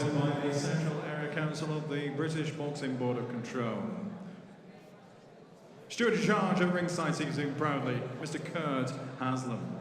appointed by the Central Area Council of the British Boxing Board of Control. Steward in charge at ringside seating proudly, Mr. Kurt Haslam.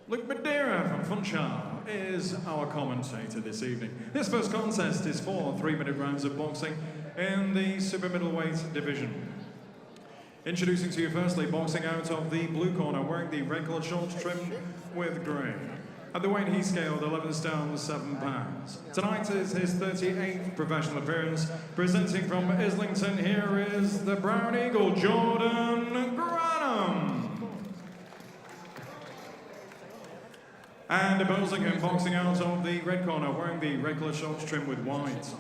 Luke Madeira from Funchal is our commentator this evening. This first contest is 4 3-minute rounds of boxing in the super middleweight division. Introducing to you firstly, boxing out of the blue corner, wearing the red coloured shorts trimmed with grey. At the weight he scaled 11 stone 7 pounds. Tonight is his 38th professional appearance. Presenting from Islington, here is the Brown Eagle, Jordan Grannum. And opposing him, boxing out of the red corner, wearing the red coloured shorts trimmed with white.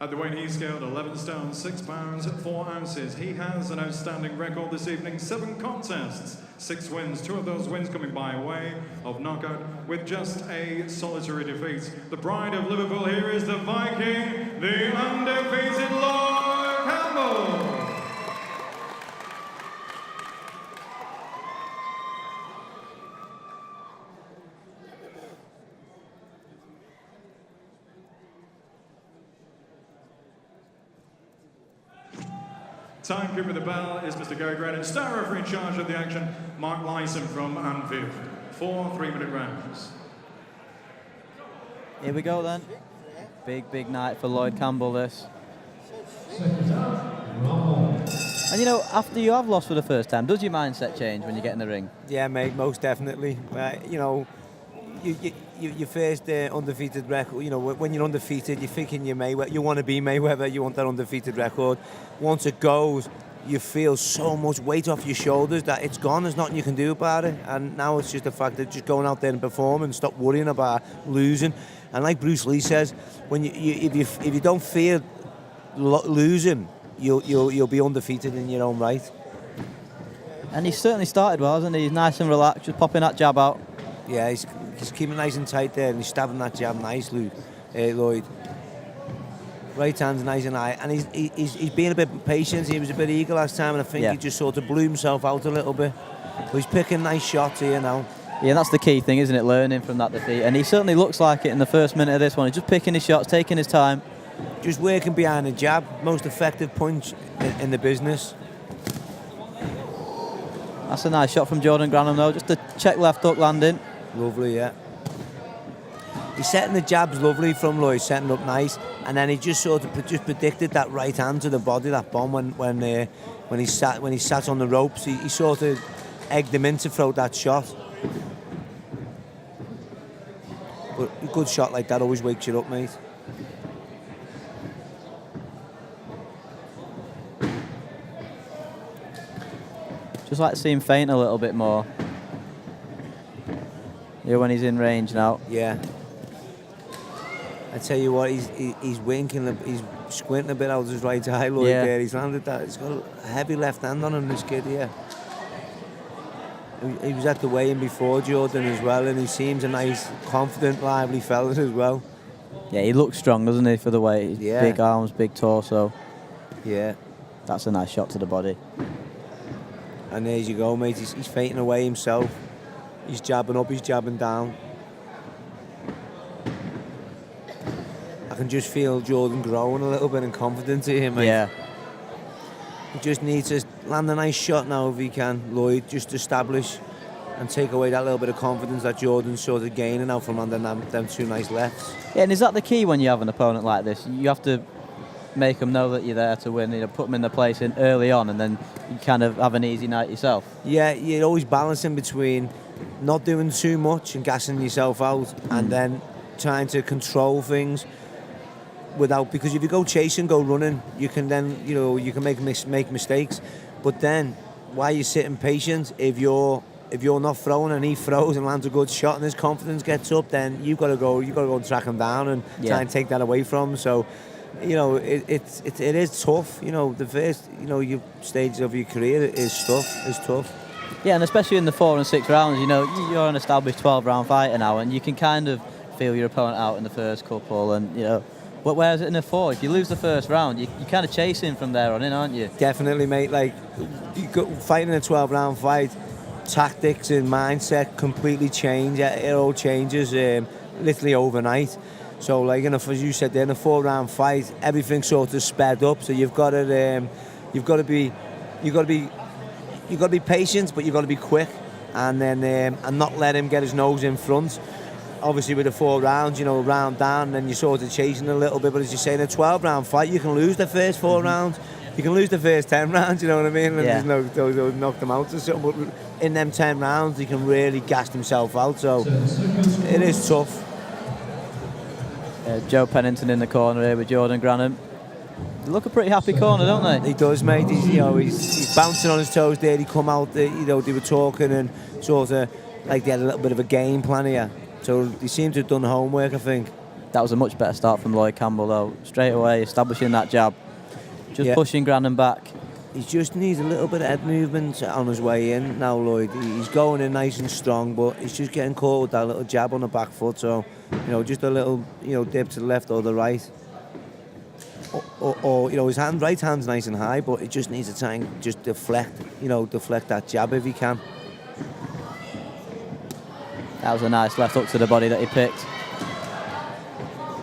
At the weight he scaled 11 stone 6 pounds 4 ounces. He has an outstanding record this evening, 7 contests, 6 wins, 2 of those wins coming by way of knockout with just a solitary defeat. The pride of Liverpool, here is the Viking, the undefeated Lloyd Campbell. Timekeeper of the bell is Mr. Gary Grannum. Star referee in charge of the action, Mark Lyson from Anfield. 4 3-minute rounds. Here we go then. Big night for Lloyd Campbell this. And you know, after you have lost for the first time, does your mindset change when you get in the ring? Yeah, mate, most definitely. You know, your first undefeated record, you know, when you're undefeated, you're thinking you're Mayweather, you want to be Mayweather, you want that undefeated record. Once it goes, you feel so much weight off your shoulders that it's gone, there's nothing you can do about it. And now it's just the fact that just going out there and perform and stop worrying about losing. And like Bruce Lee says, when if you don't fear losing, you'll be undefeated in your own right. And he's certainly started well, hasn't he? He's nice and relaxed, just popping that jab out. Yeah, he's keeping nice and tight there, and he's stabbing that jab nice, Lloyd. Right hand's nice and high, and he's being a bit patient. He was a bit eager last time, and I think he just sort of blew himself out a little bit. But he's picking nice shots here now. Yeah, that's the key thing, isn't it? Learning from that defeat, and he certainly looks like it in the first minute of this one. He's just picking his shots, taking his time. Just working behind the jab, most effective punch in the business. That's a nice shot from Jordan Grannum though, just a check left hook landing. Lovely, yeah. He's setting the jabs lovely from Lloyd, setting up nice, and then he just sort of predicted that right hand to the body, that bomb when he sat on the ropes. He sort of egged him in to throw that shot. But a good shot like that always wakes you up, mate. Just like to see him faint a little bit more. Yeah, when he's in range now. Yeah. I tell you what, he's winking, he's squinting a bit out of his right eye, Lloyd, there. He's landed that. He's got a heavy left hand on him, this kid here. He was at the weigh-in before Jordan as well, and he seems a nice, confident, lively fella as well. Yeah, he looks strong, doesn't he, for the weight? Yeah. Big arms, big torso. Yeah. That's a nice shot to the body. And there you go, mate. He's fainting away himself. He's jabbing up, he's jabbing down. I can just feel Jordan growing a little bit in confidence here, mate. Yeah. He just needs to land a nice shot now if he can, Lloyd, just establish and take away that little bit of confidence that Jordan's sort of gaining now from landing them 2 nice lefts. Yeah, and is that the key when you have an opponent like this? You have to make them know that you're there to win, you know, put them in the place in early on, and then you kind of have an easy night yourself. Yeah, you're always balancing between not doing too much and gassing yourself out, and then trying to control things without, because if you go chasing, go running, you can then, you know, you can make mistakes. But then, while you're sitting patient, if you're not throwing and he throws and lands a good shot and his confidence gets up, then you've got to go and track him down and try and take that away from him. So, you know, it is tough. You know, the first, you know, your stage of your career is tough. Yeah, and especially in the 4 and 6 rounds, you know, you're an established 12-round fighter now, and you can kind of feel your opponent out in the first couple, and, you know, but whereas in a 4, if you lose the first round, you're kind of chasing from there on in, aren't you? Definitely, mate. Like, fighting a 12-round fight, tactics and mindset completely change. It all changes. literally overnight. So like as you said, in a 4-round fight, everything sort of sped up. So you've got to be patient, but you've got to be quick, and then and not let him get his nose in front. Obviously, with the 4 rounds, a round down, and then you're sort of chasing a little bit. But as you say, in a 12-round fight, you can lose the first 4 rounds. You can lose the first 10 rounds, you know what I mean? And Yeah. they'll knock them out or something. But in them 10 rounds, he can really gas himself out. So it is tough. Joe Pennington in the corner here with Jordan Grannum. They look a pretty happy corner, don't they? He does, mate. He's bouncing on his toes there. He come out, they were talking and sort of like they had a little bit of a game plan here. So they seem to have done homework, I think. That was a much better start from Lloyd Campbell, though. Straight away, establishing that jab. Just pushing Grannum back. He just needs a little bit of head movement on his way in now, Lloyd. He's going in nice and strong, but he's just getting caught with that little jab on the back foot. So, just a little, dip to the left or the right. Or his right hand's nice and high, but it just needs to try and just deflect that jab if he can. That was a nice left hook to the body that he picked.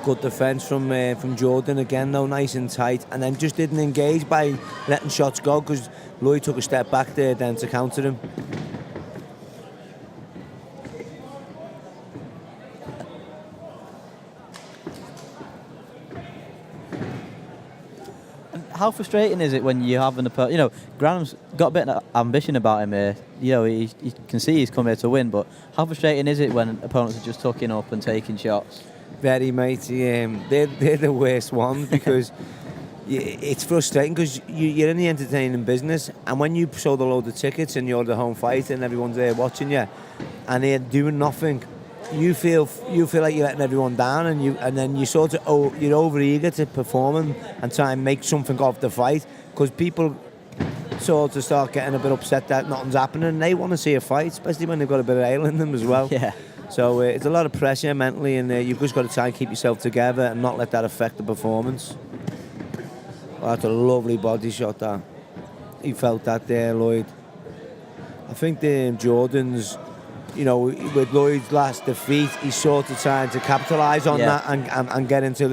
Good defence from Jordan again, though, nice and tight, and then just didn't engage by letting shots go because Lloyd took a step back there then to counter him. How frustrating is it when you have an opponent? Grannum's got a bit of ambition about him here. You can see he's come here to win, but how frustrating is it when opponents are just tucking up and taking shots? Very, mate. They're the worst ones because it's frustrating because you're in the entertaining business, and when you sold a load of tickets and you're the home fighter and everyone's there watching you, and they're doing nothing, you feel like you're letting everyone down, and then you're over eager to perform and try and make something of the fight because people sort of start getting a bit upset that nothing's happening and they want to see a fight, especially when they've got a bit of ale in them as well. Yeah. So it's a lot of pressure mentally, and you've just got to try and keep yourself together and not let that affect the performance. Oh, that's a lovely body shot, that. He felt that there, Lloyd. I think Jordan's, with Lloyd's last defeat, he's sort of trying to capitalise on that and get into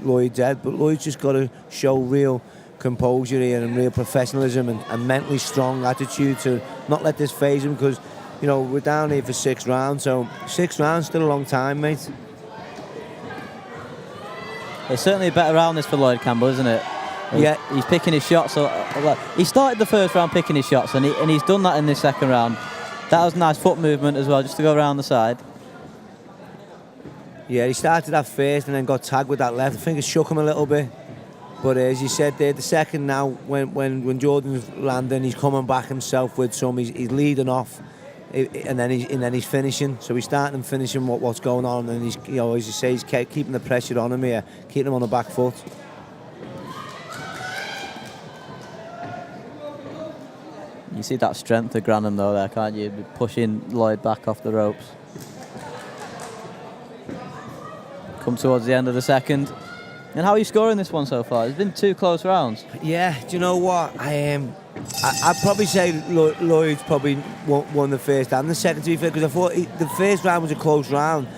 Lloyd's head. But Lloyd's just got to show real composure here and real professionalism and mentally strong attitude to not let this phase him because, we're down here for 6 rounds, so 6 rounds still a long time, mate. It's certainly a better round this for Lloyd Campbell, isn't it? He's picking his shots. He started the first round picking his shots, and he's done that in this second round. That was a nice foot movement as well, just to go around the side. Yeah, he started that first and then got tagged with that left. I think it shook him a little bit. But as you said there, the second now, when Jordan's landing, he's coming back himself with some. He's leading off. And then he's finishing. So he's starting and finishing what's going on, and he's as you say, he's keeping the pressure on him here, keeping him on the back foot. You see that strength of Grannum though there, can't you? Pushing Lloyd back off the ropes. Come towards the end of the second. And how are you scoring this one so far? It's been 2 close rounds. Yeah, do you know what? I'd probably say Lloyd's probably won the first and the second, to be fair, because I thought the first round was a close round.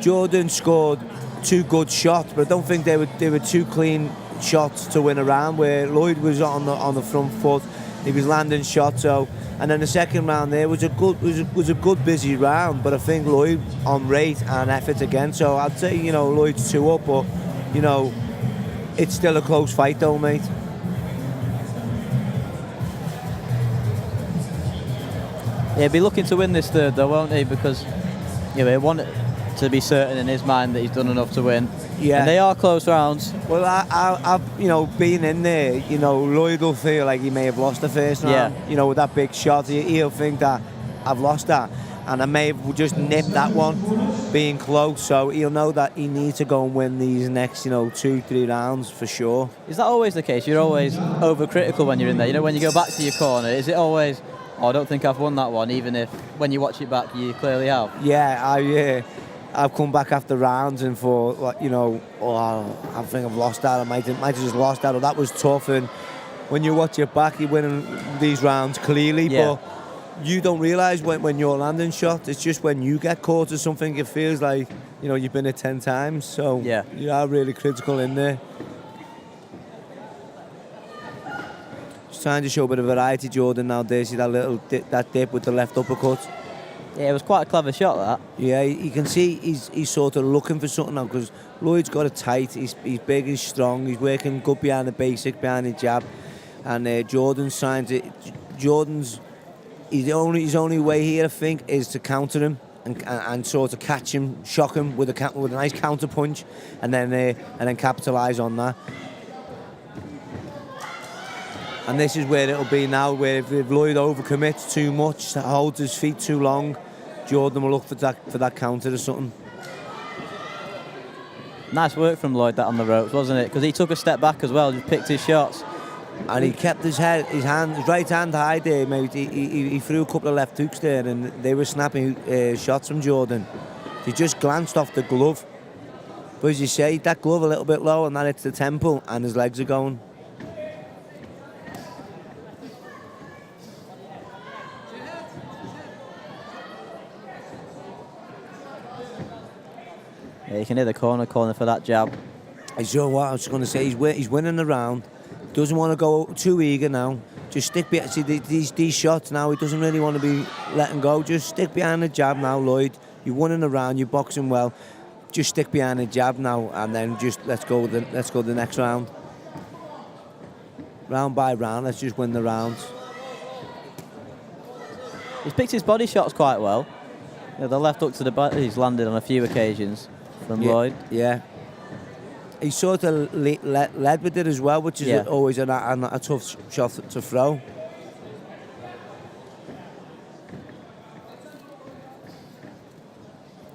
Jordan scored 2 good shots, but I don't think they were 2 clean shots to win a round. Where Lloyd was on the front foot, he was landing shots. And then the second round there was a good busy round, but I think Lloyd on rate and effort again. So I'd say Lloyd's 2 up, but it's still a close fight though, mate. He'll be looking to win this third though, won't he? Because he wanted to be certain in his mind that he's done enough to win. Yeah. And they are close rounds. Well, I've being in there, Lloyd will feel like he may have lost the first round. Yeah. With that big shot, he'll think that I've lost that, and I may have just nipped that one, being close. So he'll know that he needs to go and win these next, 2-3 rounds for sure. Is that always the case? You're always overcritical when you're in there. When you go back to your corner, is it always, I don't think I've won that one, even if when you watch it back you clearly have? Yeah, I've come back after rounds and thought, I think I've lost that. I might have just lost that, or that was tough. And when you watch it back, you're winning these rounds clearly. Yeah. you don't realise when you're landing shots. It's just when you get caught or something, it feels like, you know, you've been hit 10 times. So Yeah. you are really critical in there. Just trying to show a bit of variety, Jordan, now. There, see that little that dip with the left uppercut. Yeah, it was quite a clever shot, that. Yeah, you can see he's sort of looking for something now, because Lloyd's got it tight. He's big, he's strong, he's working good behind the basic, behind the jab, and Jordan's trying to. His only way here, I think, is to counter him and sort of catch him, shock him with a nice counter punch, and then capitalise on that. And this is where it'll be now, where if Lloyd overcommits too much, holds his feet too long, Jordan will look for that counter or something. Nice work from Lloyd, that on the ropes, wasn't it? Because he took a step back as well, just picked his shots. And he kept his right hand high there, mate. He threw a couple of left hooks there, and they were snapping shots from Jordan. He just glanced off the glove. But as you say, that glove a little bit low, and that hits the temple, and his legs are going. Yeah, you can hear the corner for that jab. You know what I was going to say? He's winning the round. Doesn't want to go too eager now. Just stick behind. See these shots now. He doesn't really want to be letting go. Just stick behind the jab now, Lloyd. You're winning the round. You're boxing well. Just stick behind the jab now, and then just let's go the next round. Round by round. Let's just win the rounds. He's picked his body shots quite well. Yeah, the left hook to the body, he's landed on a few occasions from Lloyd. Yeah. He sort of led with it as well, which is always a tough shot to throw.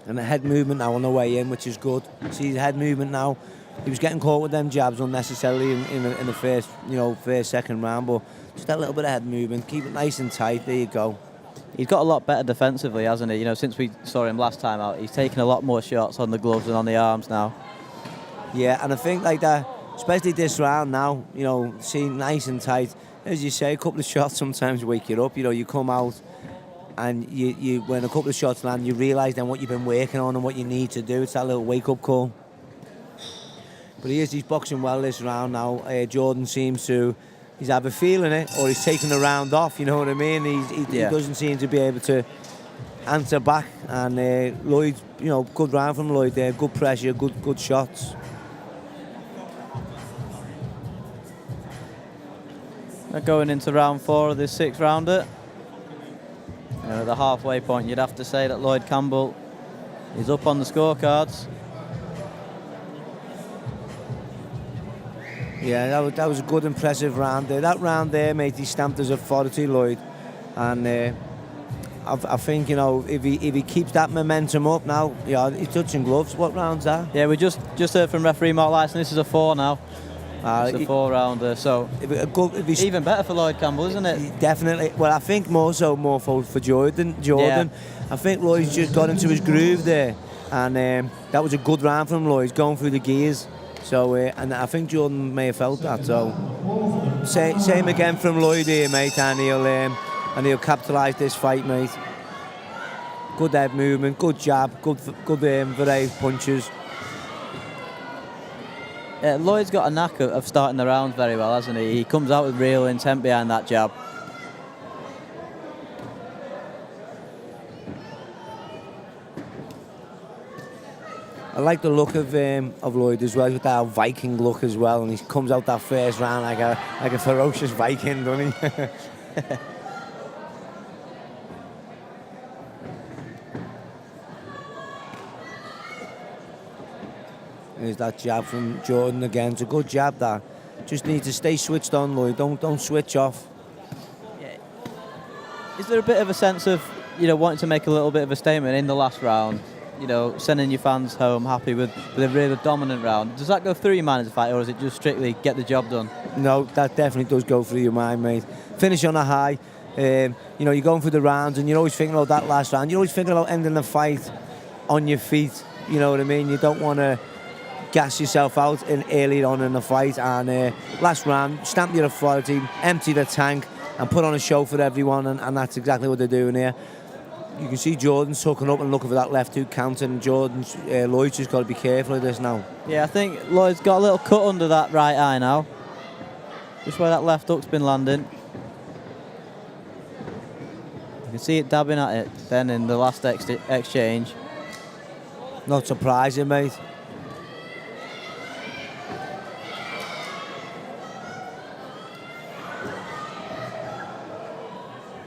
And the head movement now on the way in, which is good. See the head movement now. He was getting caught with them jabs unnecessarily in the first, second round, but just that little bit of head movement, keep it nice and tight. There you go. He's got a lot better defensively, hasn't he? You know, since we saw him last time out, he's taken a lot more shots on the gloves and on the arms now. Yeah, and I think like that, especially this round now, seeing nice and tight. As you say, a couple of shots sometimes wake you up. You come out and you when a couple of shots land, you realise then what you've been working on and what you need to do. It's that little wake-up call. But he's boxing well this round now. Jordan seems to, he's either feeling it or he's taking the round off, you know what I mean? He doesn't seem to be able to answer back. And Lloyd, good round from Lloyd there, good pressure, good shots. Going into round 4 of this 6th rounder. At the halfway point, you'd have to say that Lloyd Campbell is up on the scorecards. Yeah, that was a good, impressive round there. That round there, mate, he stamped as authority, Lloyd. And I think, if he keeps that momentum up now, he's touching gloves. What round's that? Yeah, we just heard from referee Mark Lyson. This is a 4 now. It's a 4-rounder, so even better for Lloyd Campbell, isn't it? Definitely. Well, I think more for Jordan. Yeah. I think Lloyd's just got into his groove there, and that was a good round from Lloyd. He's going through the gears. So, and I think Jordan may have felt that. So, same again from Lloyd here, mate, and he'll capitalise this fight, mate. Good head movement, good jab, good variety of punches. Lloyd's got a knack of starting the rounds very well, hasn't he? He comes out with real intent behind that jab. I like the look of Lloyd as well, with that Viking look as well, and he comes out that first round like a ferocious Viking, doesn't he? There's that jab from Jordan again. It's a good jab, that. Just need to stay switched on, Lloyd. Don't switch off. Yeah. Is there a bit of a sense of, wanting to make a little bit of a statement in the last round? Sending your fans home happy with a really dominant round. Does that go through your mind as a fighter, or is it just strictly get the job done? No, that definitely does go through your mind, mate. Finish on a high. You're going through the rounds, and you're always thinking about that last round. You're always thinking about ending the fight on your feet. You know what I mean? You don't want to gas yourself out early on in the fight. And last round, stamp your authority, empty the tank, and put on a show for everyone, and that's exactly what they're doing here. You can see Jordan's hooking up and looking for that left hook counter, and Lloyd's just got to be careful of this now. Yeah, I think Lloyd's got a little cut under that right eye now. Just where that left hook's been landing. You can see it dabbing at it then in the last exchange. Not surprising, mate.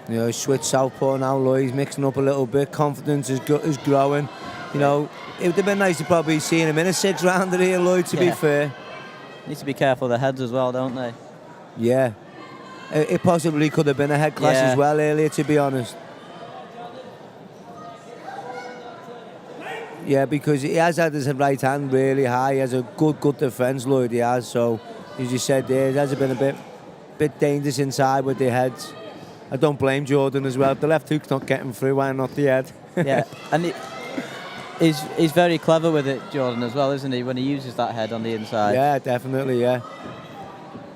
You know, he's switched southpaw now, Lloyd's mixing up a little bit. Confidence is growing. You know, it would have been nice to probably see him in a 6-rounder here, Lloyd, to be fair. Needs to be careful of the heads as well, don't they? Yeah. It possibly could have been a head clash as well earlier, to be honest. Yeah, because he has had his right hand really high. He has a good defence, Lloyd, he has. So, as you said there, it has been a bit dangerous inside with the heads. I don't blame Jordan as well. If the left hook's not getting through, why not the head? Yeah, and he's very clever with it, Jordan, as well, isn't he, when he uses that head on the inside? Yeah, definitely, yeah.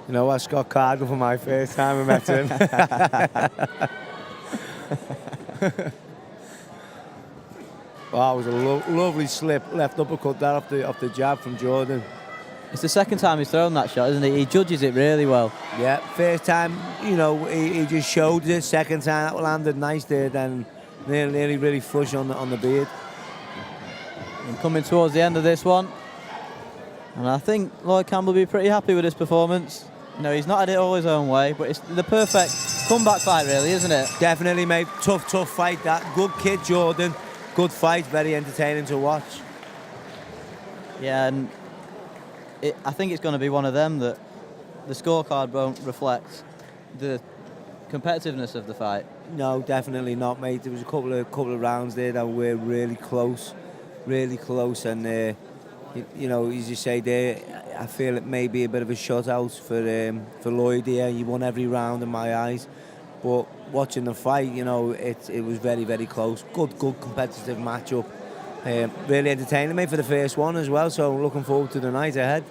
You know, I Scott Cargill for my first time I met him. Wow, it was a lovely slip, left uppercut there off the jab from Jordan. It's the second time he's thrown that shot, isn't he? He judges it really well. Yeah, first time, you know, he just showed it. Second time, that landed nice there, then nearly really flush on the beard. And coming towards the end of this one, and I think Lloyd Campbell will be pretty happy with his performance. You know, he's not had it all his own way, but it's the perfect comeback fight, really, isn't it? Definitely, mate. Tough fight, that. Good kid, Jordan. Good fight, very entertaining to watch. Yeah, and I think it's going to be one of them that the scorecard won't reflect the competitiveness of the fight. No, definitely not, mate. There was a couple of rounds there that were really close, and you know, as you say there, I feel it may be a bit of a shutout for Lloyd here. He won every round in my eyes, but watching the fight, you know, it was very close. Good competitive matchup. Really entertaining, mate, for the first one as well, so looking forward to the night ahead.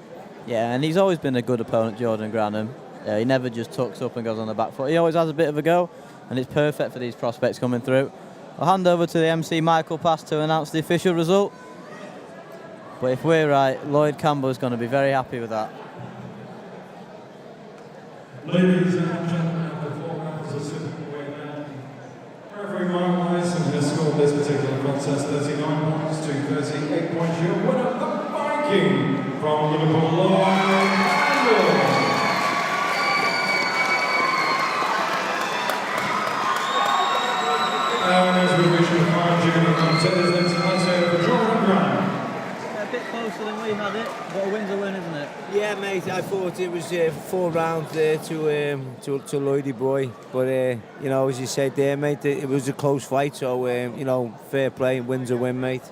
Yeah, and he's always been a good opponent, Jordan Grannum. He never just tucks up and goes on the back foot. He always has a bit of a go, and it's perfect for these prospects coming through. I'll hand over to the MC Michael Pass to announce the official result. But if we're right, Lloyd Campbell is going to be very happy with that. Ladies and gentlemen, the 4 rounds of superweight now. Referee Mark Lyson has scored this particular contest 39 points to 38 points. Your winner, the Viking from Liverpool, Lloyd Campbell. And as we wish to find you in the contest, let's say for Jordan Grannum. A bit closer than we had it, but a win's a win, isn't it? Yeah, mate. I thought it was 4 rounds there to Lloydie boy, but you know, as you said there, mate, it was a close fight. So you know, fair play, win's a win, mate.